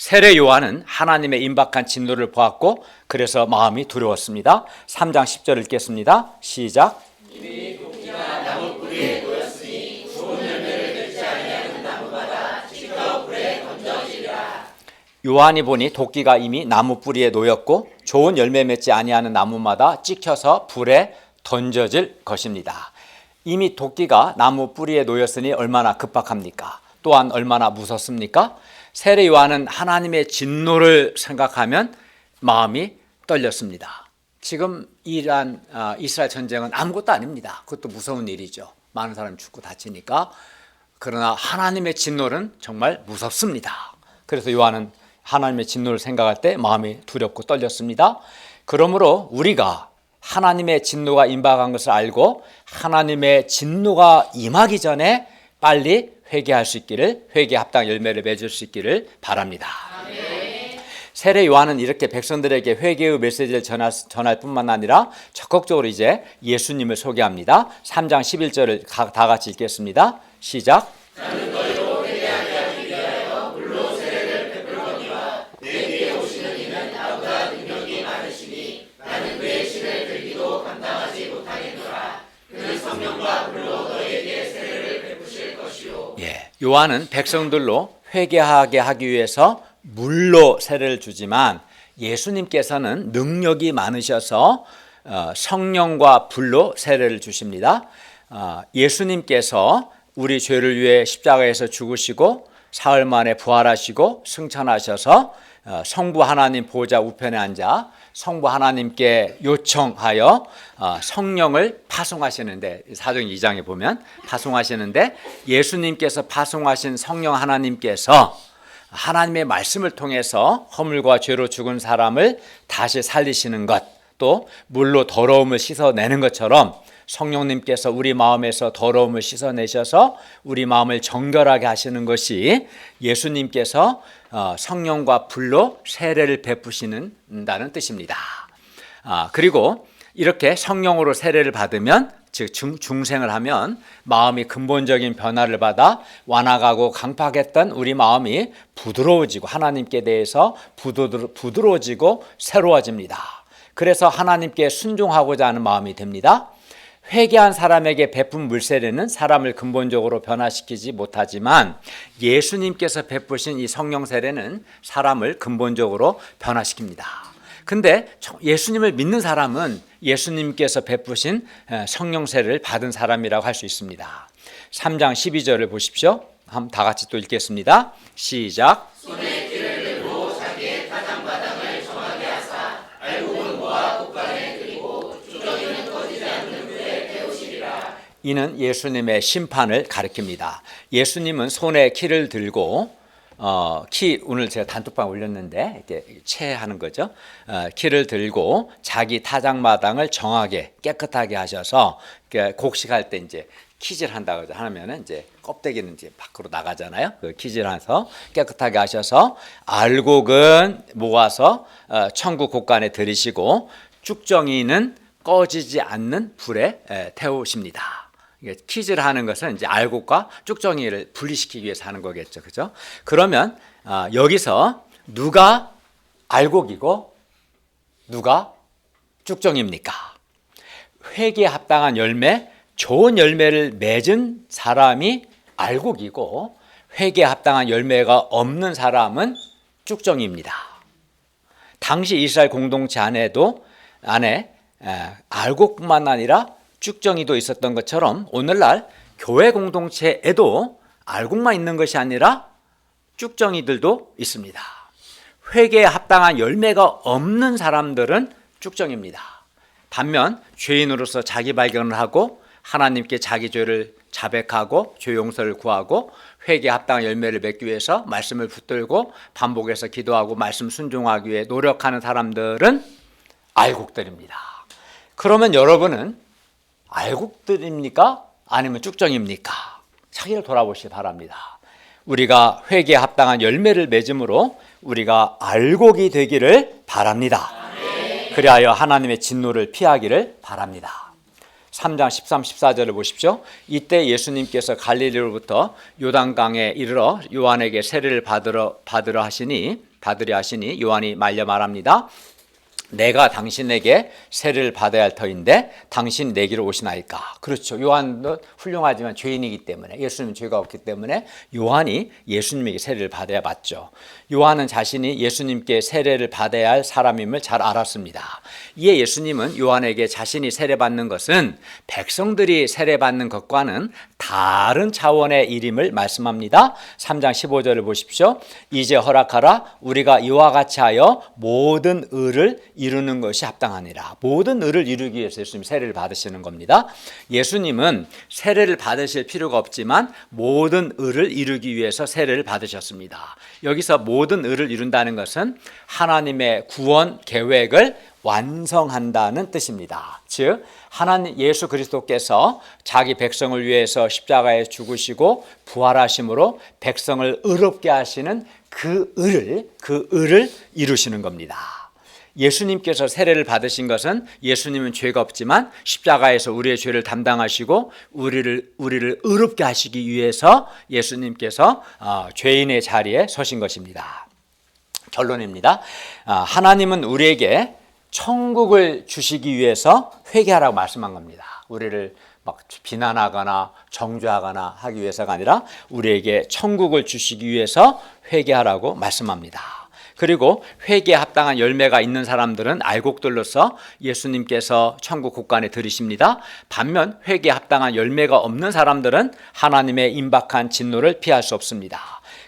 세례 요한은 하나님의 임박한 진노를 보았고 그래서 마음이 두려웠습니다. 3장 10절 읽겠습니다. 시작. 이미 도끼가 나무 뿌리에 놓였으니 좋은 열매를 맺지 아니하는 나무마다 찢어 불에 던져지리라. 요한이 보니 도끼가 이미 나무 뿌리에 놓였고 좋은 열매 맺지 아니하는 나무마다 찍혀서 불에 던져질 것입니다. 이미 도끼가 나무 뿌리에 놓였으니 얼마나 급박합니까? 또한 얼마나 무섭습니까? 세례 요한은 하나님의 진노를 생각하면 마음이 떨렸습니다. 지금 이스라엘 전쟁은 아무것도 아닙니다. 그것도 무서운 일이죠. 많은 사람이 죽고 다치니까. 그러나 하나님의 진노는 정말 무섭습니다. 그래서 요한은 하나님의 진노를 생각할 때 마음이 두렵고 떨렸습니다. 그러므로 우리가 하나님의 진노가 임박한 것을 알고 하나님의 진노가 임하기 전에 빨리 회개할 수 있기를, 회개 합당 열매를 맺을 수 있기를 바랍니다. 아멘. 세례 요한은 이렇게 백성들에게 회개의 메시지를 전할 뿐만 아니라 적극적으로 이제 예수님을 소개합니다. 3장 11절을 다 같이 읽겠습니다. 시작. 나는 너희로 회개하게 하기 위하여 물로 세례를 베풀거니와 내 뒤에 오시는 이는 나보다 능력이 많으시니 나는 그의 신을 들기도 감당하지 못하겠노라. 그는 성령과 불로 너희에게 세례를 베푸실 것이요. 요한은 백성들로 회개하게 하기 위해서 물로 세례를 주지만 예수님께서는 능력이 많으셔서 성령과 불로 세례를 주십니다. 예수님께서 우리 죄를 위해 십자가에서 죽으시고 사흘 만에 부활하시고 승천하셔서 성부 하나님 보좌 우편에 앉아 성부 하나님께 요청하여 성령을 파송하시는데 사도행 2장에 보면 파송하시는데 예수님께서 파송하신 성령 하나님께서 하나님의 말씀을 통해서 허물과 죄로 죽은 사람을 다시 살리시는 것, 또 물로 더러움을 씻어내는 것처럼 성령님께서 우리 마음에서 더러움을 씻어내셔서 우리 마음을 정결하게 하시는 것이 예수님께서 성령과 불로 세례를 베푸시는다는 뜻입니다. 그리고 이렇게 성령으로 세례를 받으면 즉 중생을 하면 마음이 근본적인 변화를 받아 완악하고 강팍했던 우리 마음이 부드러워지고 하나님께 대해서 부드러워지고 새로워집니다. 그래서 하나님께 순종하고자 하는 마음이 됩니다. 회개한 사람에게 베푼 물세례는 사람을 근본적으로 변화시키지 못하지만 예수님께서 베푸신 이 성령 세례는 사람을 근본적으로 변화시킵니다. 근데 예수님을 믿는 사람은 예수님께서 베푸신 성령 세례를 받은 사람이라고 할 수 있습니다. 3장 12절을 보십시오. 한번 다 같이 또 읽겠습니다. 시작. 손에 키를 들고 자기의 타작마당을 정하게 하사 알곡은 모아 곳간에 그리고 주저기는 꺼지지 않는 불에 태우시리라. 이는 예수님의 심판을 가리킵니다. 예수님은 손에 키를 들고 키 오늘 제가 단톡방 올렸는데 이렇게 체하는 거죠. 키를 들고 자기 타작마당을 정하게 깨끗하게 하셔서 곡식할 때 이제 키질한다고 하면은 이제 껍데기는 이제 밖으로 나가잖아요. 그 키질해서 깨끗하게 하셔서 알곡은 모아서 천국 곳간에 들이시고 쭉정이는 꺼지지 않는 불에 태우십니다. 키즈를 하는 것은 이제 알곡과 쭉정이를 분리시키기 위해서 하는 거겠죠. 그죠? 그러면 여기서 누가 알곡이고 누가 쭉정입니까? 회개에 합당한 열매, 좋은 열매를 맺은 사람이 알곡이고 회개에 합당한 열매가 없는 사람은 쭉정입니다. 당시 이스라엘 공동체 안에 알곡뿐만 아니라 쭉정이도 있었던 것처럼 오늘날 교회 공동체에도 알곡만 있는 것이 아니라 쭉정이들도 있습니다. 회개에 합당한 열매가 없는 사람들은 쭉정입니다. 반면 죄인으로서 자기 발견을 하고 하나님께 자기 죄를 자백하고 죄 용서를 구하고 회개에 합당한 열매를 맺기 위해서 말씀을 붙들고 반복해서 기도하고 말씀 순종하기 위해 노력하는 사람들은 알곡들입니다. 그러면 여러분은 알곡들입니까? 아니면 쭉정입니까? 자기를 돌아보시기 바랍니다. 우리가 회개에 합당한 열매를 맺음으로 우리가 알곡이 되기를 바랍니다. 그리하여 하나님의 진노를 피하기를 바랍니다. 3장 13, 14절을 보십시오. 이때 예수님께서 갈릴리로부터 요단강에 이르러 요한에게 세례를 받으러 하시니 받으려 하시니 요한이 말려 말합니다. 내가 당신에게 세례를 받아야 할 터인데 당신 내게로 오시나이까. 그렇죠. 요한도 훌륭하지만 죄인이기 때문에, 예수님은 죄가 없기 때문에 요한이 예수님에게 세례를 받아야 맞죠. 요한은 자신이 예수님께 세례를 받아야 할 사람임을 잘 알았습니다. 이에 예수님은 요한에게 자신이 세례받는 것은 백성들이 세례받는 것과는 다른 차원의 일임을 말씀합니다. 3장 15절을 보십시오. 이제 허락하라. 우리가 이와 같이 하여 모든 의를 이루는 것이 합당하니라. 모든 의를 이루기 위해서 예수님 세례를 받으시는 겁니다. 예수님은 세례를 받으실 필요가 없지만 모든 의를 이루기 위해서 세례를 받으셨습니다. 여기서 모든 의를 이룬다는 것은 하나님의 구원 계획을 완성한다는 뜻입니다. 즉 하나님 예수 그리스도께서 자기 백성을 위해서 십자가에 죽으시고 부활하심으로 백성을 의롭게 하시는 그 의를 이루시는 겁니다. 예수님께서 세례를 받으신 것은 예수님은 죄가 없지만 십자가에서 우리의 죄를 담당하시고 우리를 의롭게 하시기 위해서 예수님께서 죄인의 자리에 서신 것입니다. 결론입니다. 하나님은 우리에게 천국을 주시기 위해서 회개하라고 말씀한 겁니다. 우리를 막 비난하거나 정죄하거나 하기 위해서가 아니라 우리에게 천국을 주시기 위해서 회개하라고 말씀합니다. 그리고 회개에 합당한 열매가 있는 사람들은 알곡들로서 예수님께서 천국 곳간에 들이십니다. 반면 회개에 합당한 열매가 없는 사람들은 하나님의 임박한 진노를 피할 수 없습니다.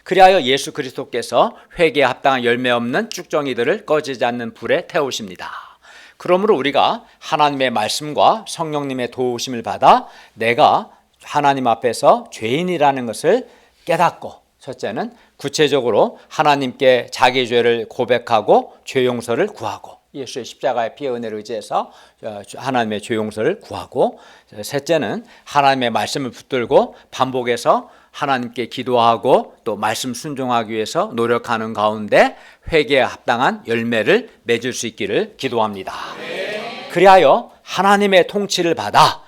그리하여 예수 그리스도께서 회개에 합당한 열매 없는 쭉정이들을 꺼지지 않는 불에 태우십니다. 그러므로 우리가 하나님의 말씀과 성령님의 도우심을 받아 내가 하나님 앞에서 죄인이라는 것을 깨닫고, 첫째는 구체적으로 하나님께 자기 죄를 고백하고 죄 용서를 구하고, 예수의 십자가의 피의 은혜를 의지해서 하나님의 죄 용서를 구하고, 셋째는 하나님의 말씀을 붙들고 반복해서 하나님께 기도하고 또 말씀 순종하기 위해서 노력하는 가운데 회개에 합당한 열매를 맺을 수 있기를 기도합니다. 그리하여 하나님의 통치를 받아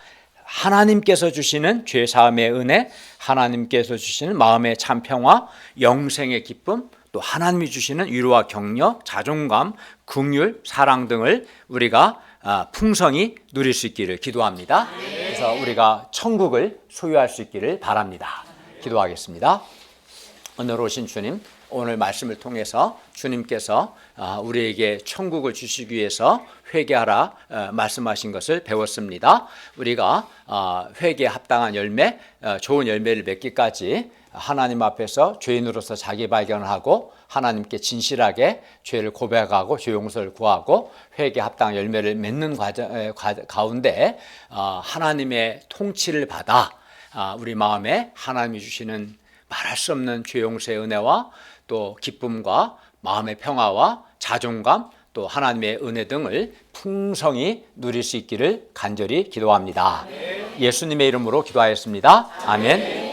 하나님께서 주시는 죄 사함의 은혜, 하나님께서 주시는 마음의 참 평화, 영생의 기쁨, 또 하나님이 주시는 위로와 격려, 자존감, 긍휼, 사랑 등을 우리가 풍성히 누릴 수 있기를 기도합니다. 그래서 우리가 천국을 소유할 수 있기를 바랍니다. 기도하겠습니다. 오늘 오신 주님, 오늘 말씀을 통해서 주님께서 우리에게 천국을 주시기 위해서 회개하라 말씀하신 것을 배웠습니다. 우리가 회개에 합당한 열매, 좋은 열매를 맺기까지 하나님 앞에서 죄인으로서 자기 발견하고 하나님께 진실하게 죄를 고백하고 죄 용서를 구하고 회개에 합당한 열매를 맺는 과정 가운데 하나님의 통치를 받아 우리 마음에 하나님이 주시는 말할 수 없는 죄 용서의 은혜와 또 기쁨과 마음의 평화와 자존감, 또 하나님의 은혜 등을 풍성히 누릴 수 있기를 간절히 기도합니다. 예수님의 이름으로 기도하였습니다. 아멘.